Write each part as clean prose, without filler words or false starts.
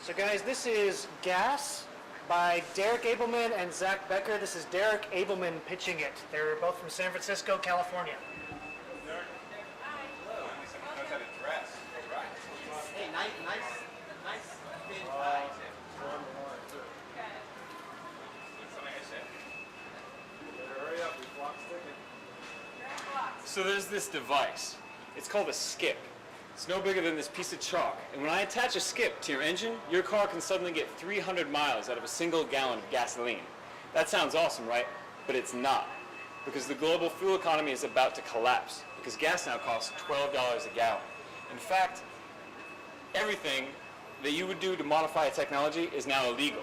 So guys, this is Gas by Derrick Ableman and Zach Becker. This is Derrick Ableman pitching it. They're both from San Francisco, California. Derrick. Hi. Hello. Someone knows how to dress. All right. Hey, nice thin tie. That's something I said. Hurry up, the clock's ticking. So there's this device. It's called a skip. It's no bigger than this piece of chalk. And when I attach a skip to your engine, your car can suddenly get 300 miles out of a single gallon of gasoline. That sounds awesome, right? But it's not. Because the global fuel economy is about to collapse. Because gas now costs $12 a gallon. In fact, everything that you would do to modify a technology is now illegal.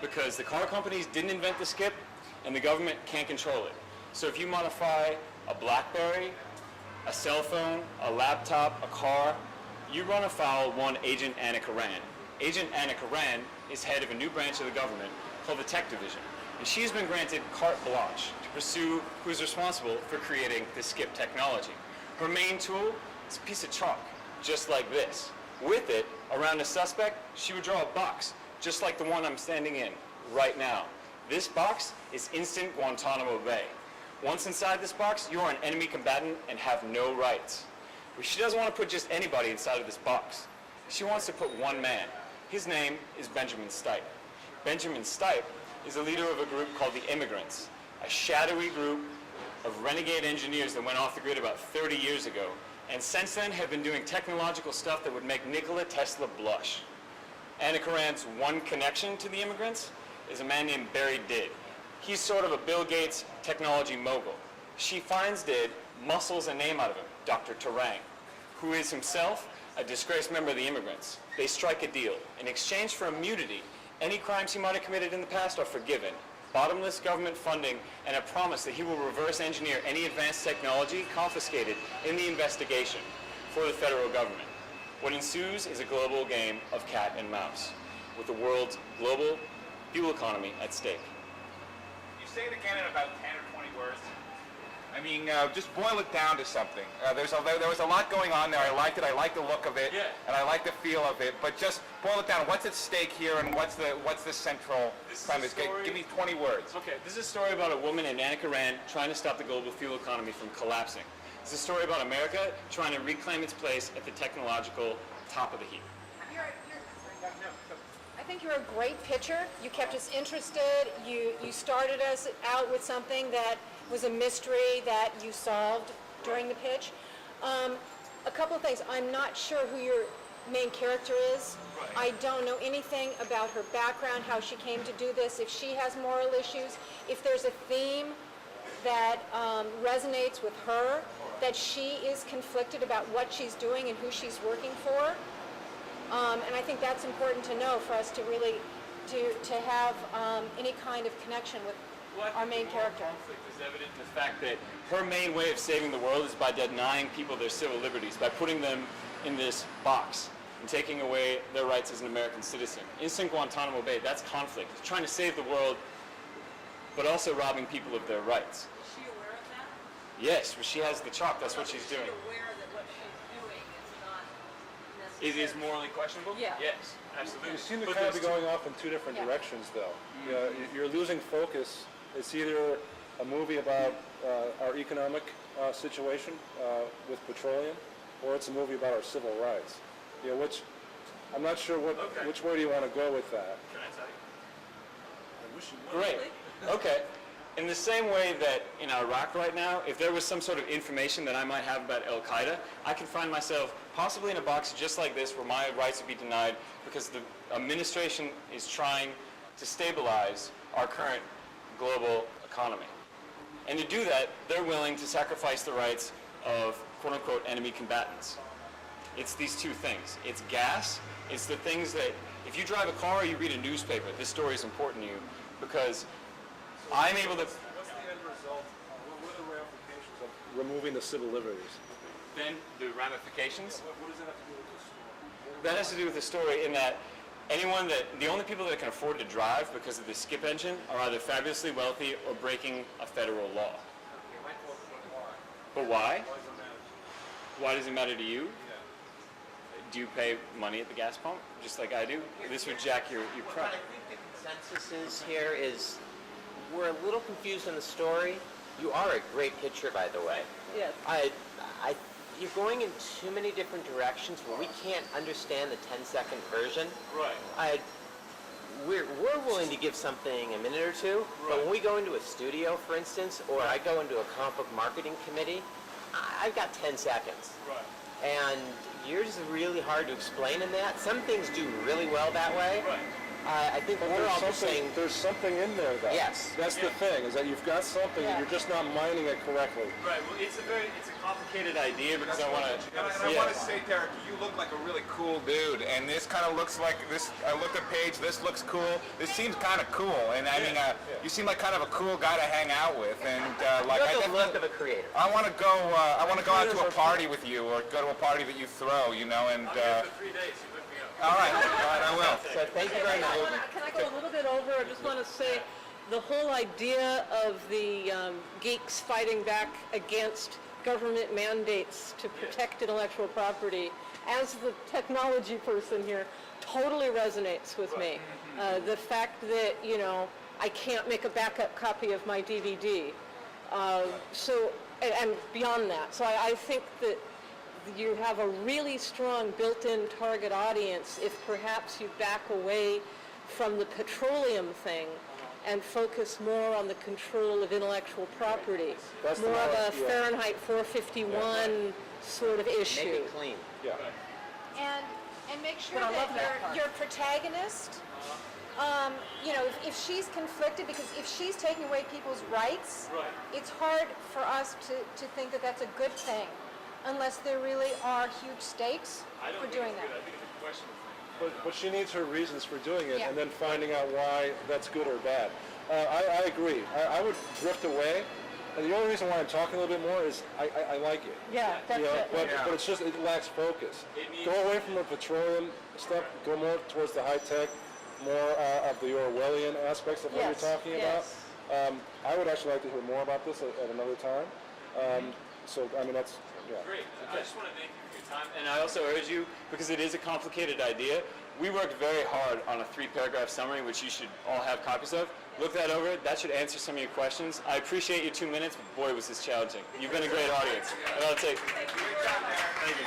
Because the car companies didn't invent the skip, and the government can't control it. So if you modify a BlackBerry, a cell phone, a laptop, a car, you run afoul of one Agent Annika Rand. Agent Annika Rand is head of a new branch of the government called the Tech Division. And she's been granted carte blanche to pursue who's responsible for creating this skip technology. Her main tool is a piece of chalk, just like this. With it, around a suspect, she would draw a box, just like the one I'm standing in right now. This box is instant Guantanamo Bay. Once inside this box, you are an enemy combatant and have no rights. But she doesn't want to put just anybody inside of this box. She wants to put one man. His name is Benjamin Stipe. Benjamin Stipe is a leader of a group called the Immigrants, a shadowy group of renegade engineers that went off the grid about 30 years ago, and since then have been doing technological stuff that would make Nikola Tesla blush. Annika Rand's one connection to the Immigrants is a man named Barry Did. He's sort of a Bill Gates technology mogul. She finds Did, muscles a name out of him, Dr. Terang, who is himself a disgraced member of the Immigrants. They strike a deal. In exchange for immunity, any crimes he might have committed in the past are forgiven. Bottomless government funding and a promise that he will reverse engineer any advanced technology confiscated in the investigation for the federal government. What ensues is a global game of cat and mouse, with the world's global fuel economy at stake. Say it again in about 10 or 20 words. I mean, just boil it down to something. There was a lot going on there. I liked it. I liked the look of it, and I liked the feel of it. But just boil it down. What's at stake here, and what's the central premise? Give me 20 words. Okay, this is a story about a woman named Annika Rand trying to stop the global fuel economy from collapsing. It's a story about America trying to reclaim its place at the technological top of the heap. I think you're a great pitcher. You kept us interested. You started us out with something that was a mystery that you solved during the pitch. A couple of things. I'm not sure who your main character is. I don't know anything about her background, how she came to do this, if she has moral issues, if there's a theme that resonates with her, that she is conflicted about what she's doing and who she's working for. And I think that's important to know for us to really to have any kind of connection with our main character. Conflict is evident in the fact that her main way of saving the world is by denying people their civil liberties, by putting them in this box and taking away their rights as an American citizen. Instant Guantanamo Bay, that's conflict. It's trying to save the world, but also robbing people of their rights. Is she aware of that? Yes, she has the chalk. That's what she's doing. Is she aware that what she's doing is not It necessary? is morally questionable? Yeah. Yes, absolutely. You seem to But kind of be there's going off in two different directions, though. You're losing focus. It's either a movie about our economic situation with petroleum, or it's a movie about our civil rights. I'm not sure which way do you want to go with that. Can I tell you? Great. Okay. In the same way that in Iraq right now, if there was some sort of information that I might have about Al-Qaeda, I can find myself possibly in a box just like this where my rights would be denied because the administration is trying to stabilize our current global economy. And to do that, they're willing to sacrifice the rights of quote-unquote enemy combatants. It's these two things. It's gas. It's the things that, if you drive a car or you read a newspaper, this story is important to you because I'm able to... What's the end result? What are the ramifications of removing the civil liberties? Then the ramifications. What does that have to do with the story? That has to do with the story in that the only people that can afford to drive because of the skip engine are either fabulously wealthy or breaking a federal law. But why? Why does it matter to you? do you pay money at the gas pump, just like I do? This would jack your What credit. I think the consensus is here is we're a little confused in the story. You are a great pitcher, by the way. Yes. You're going in too many different directions where we can't understand the 10-second version. Right. We're willing to give something a minute or two, but when we go into a studio, for instance, or I go into a comic book marketing committee, I've got 10 seconds. Right. And yours is really hard to explain in that. Some things do really well that way. Right. I think we're all just saying, There's something in there, though. Yes. That's the thing, is that you've got something, and you're just not mining it correctly. Right. Well, it's a complicated idea because I want to. And I want to say, Derrick, you look like a really cool dude, and this kind of looks like this. I looked at Paige. This looks cool. This seems kind of cool, and I mean, you seem like kind of a cool guy to hang out with, and like you I have the look of definitely, a creator. I want to go. I want to go out to a party with you, or go to a party that you throw, you know, and. For 3 days, you look me up. All right, I will. So thank you very much. Can I go a little bit over? I just want to say the whole idea of the geeks fighting back against government mandates to protect intellectual property, as the technology person here, totally resonates with me. The fact that, you know, I can't make a backup copy of my DVD. And beyond that. So I think that you have a really strong built-in target audience if perhaps you back away from the petroleum thing and focus more on the control of intellectual property. That's the more of a one, yeah. Fahrenheit 451 sort of Make issue. it clean. Yeah. And make sure But I that love that part. your protagonist, you know, if she's conflicted, because if she's taking away people's rights, Right. it's hard for us to think that that's a good thing, unless there really are huge stakes for doing that. I think it's a questionable thing. But she needs her reasons for doing it, Yeah. and then finding out why that's good or bad. I agree. I would drift away, and the only reason why I'm talking a little bit more is I like it. Yeah, that's You know, it. but it's just, it lacks focus. It needs- Go away from the petroleum stuff, go more towards the high-tech, more of the Orwellian aspects of what Yes, you're talking yes. about. I would actually like to hear more about this at another time. So, I mean, that's, yeah. Great. I just want to thank you for your time. And I also urge you, because it is a complicated idea, we worked very hard on a 3-paragraph summary, which you should all have copies of. Look that over. That should answer some of your questions. I appreciate your 2 minutes, but boy, was this challenging. You've been a great audience. And I'll take. Thank you.